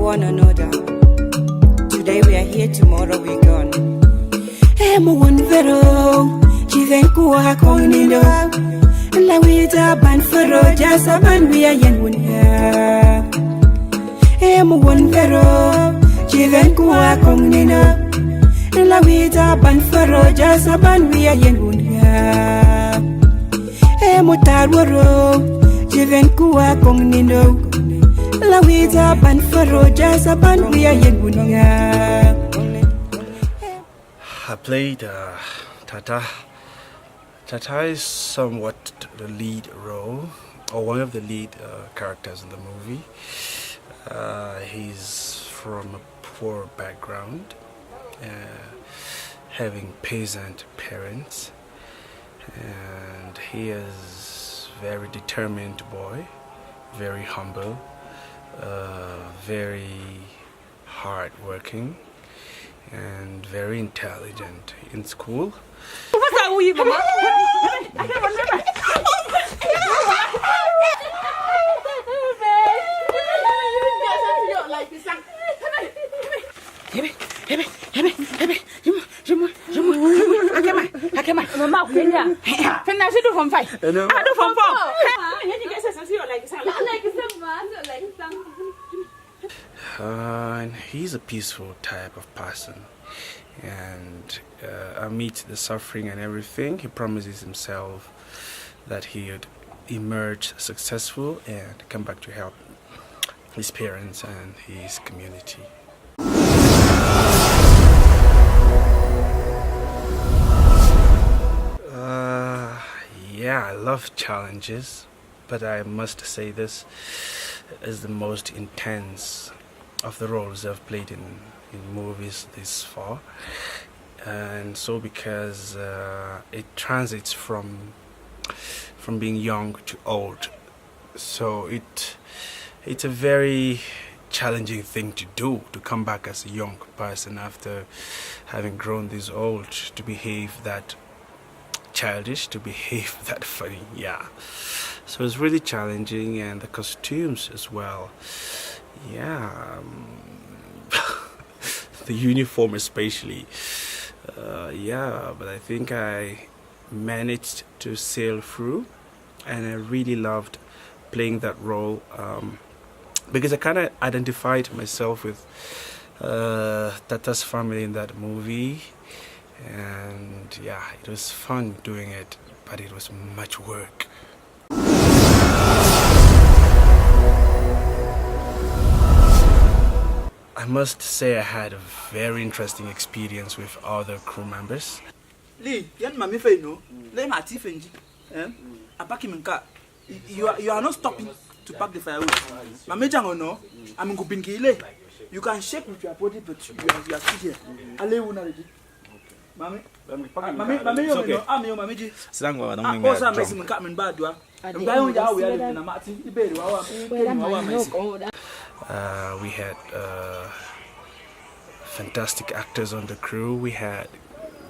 one another. Today we are here, tomorrow we gone. Emo one vero, chivenku akonindo. La wita ban fero, jasa ban we are yen wunya. Emo one vero, chivenku akonindo. La wita ban fero, jasa ban we are yen wunya. Emo tarwaro, chivenku akonindo. La wita ban fero, jasa ban we are yen wunya. I played Tata. Tata is somewhat the lead role, or one of the lead characters in the movie. He's from a poor background, having peasant parents, and he is a very determined boy, very humble, very hard-working, and very intelligent in school. And he's a peaceful type of person, and amidst the suffering and everything, he promises himself that he would emerge successful and come back to help his parents and his community. Yeah, I love challenges, but I must say this is the most intense of the roles I've played in movies this far, and so because it transits from being young to old, so it's a very challenging thing to do, to come back as a young person after having grown this old, to behave that childish, to behave that funny. Yeah, so it's really challenging, and the costumes as well. Yeah, the uniform especially. Yeah, but I think I managed to sail through, and I really loved playing that role because I kind of identified myself with Tata's family in that movie, and yeah, it was fun doing it, but it was much work. I must say I had a very interesting experience with other crew members. Lee, mami fe no. Le ma ti fenji. You are not stopping to pack the firewood. Mami jango no. I'm going to you can shake with your body, but you are still here. Ale una ready. Mami, yo no. Am yo mami ji. Sangwa na mimi. Osa mesi mka men ba doa. Mbayo ya we ya na mati ibere wa wa. We had fantastic actors on the crew. We had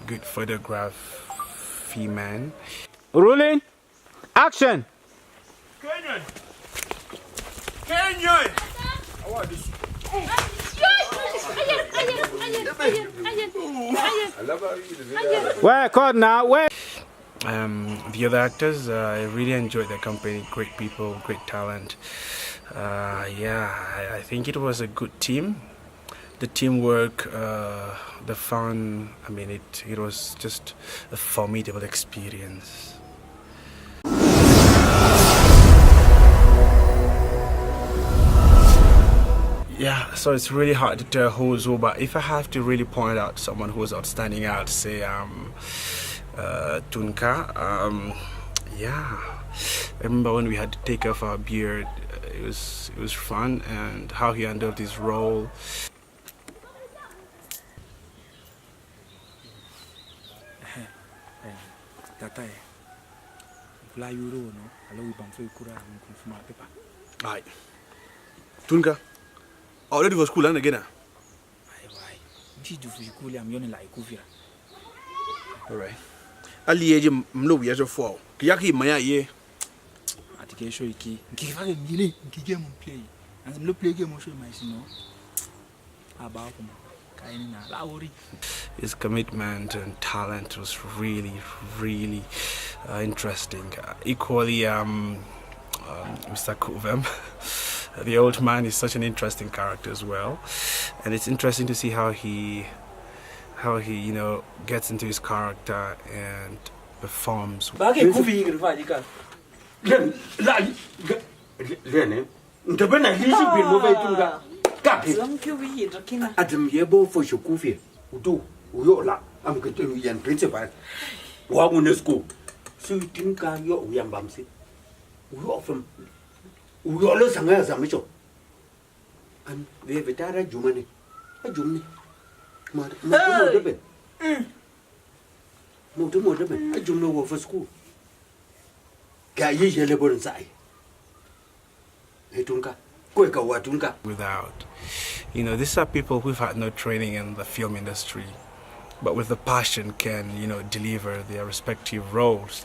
good photography man. Rolling, action. Kenyon. I want this. Where caught now? Where? The other actors, I really enjoyed their company. Great people, great talent. Yeah, I think it was a good team. The teamwork, the fun, I mean, it was just a formidable experience. Yeah, so it's really hard to tell who's who, but if I have to really point out someone who was outstanding, I'd say Tunka. Yeah, I remember when we had to take off our beard. It was fun, and how he handled his role. Tata, fly euro no. Allow you bang for kura and confirm paper. Aye. Tunka, already was school and again. Aye. Did you feel cool? I'm yawning like Kufia. All right. Ali eje mlo yeso fo. Kiyaki maya ye. Atike show iki. Nkifa game gile, nkige mo play. And mlo play game mo show my sino. His commitment and talent was really, really interesting. Equally, Mr. Kuvem, the old man, is such an interesting character as well, and it's interesting to see how he gets into his character and performs. Adam yebo for Shukufi, Udu, Uyola, I'm going to be principal. Wagunesco. So you think you're Yambamsi? We often we always hang as a mitchell. And we have a Tara Jumani. A Jumni. Motumodabin, I don't know for school. Gayi Yellow inside. Hetunka. Without, these are people who've had no training in the film industry, but with the passion can, deliver their respective roles.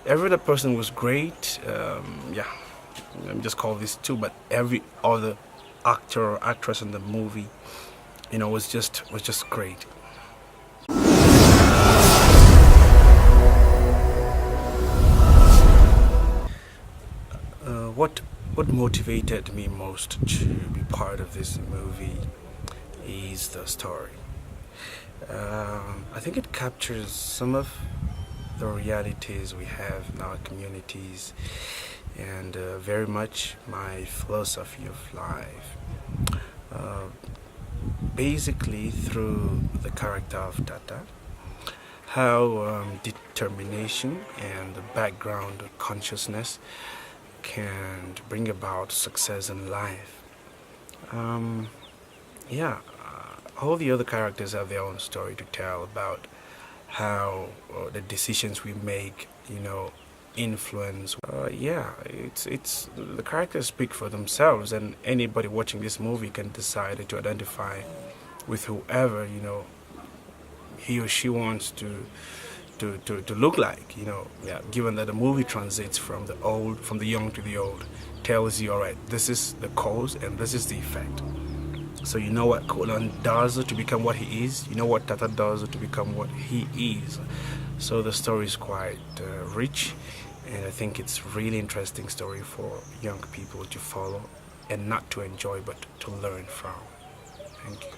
Every other person was great. Let me just call this two, but every other actor or actress in the movie, was just great. What motivated me most to be part of this movie is the story. I think it captures some of the realities we have in our communities and very much my philosophy of life. Basically through the character of Tata, how determination and the background of consciousness can bring about success in life. All the other characters have their own story to tell about how the decisions we make, influence. It's the characters speak for themselves, and anybody watching this movie can decide to identify with whoever he or she wants to look like, given that the movie transits from the young to the old, tells you, all right, this is the cause and this is the effect. So you know what Kolan does to become what he is, you know what Tata does to become what he is. So the story is quite rich, and I think it's really interesting story for young people to follow and not to enjoy but to learn from. Thank you.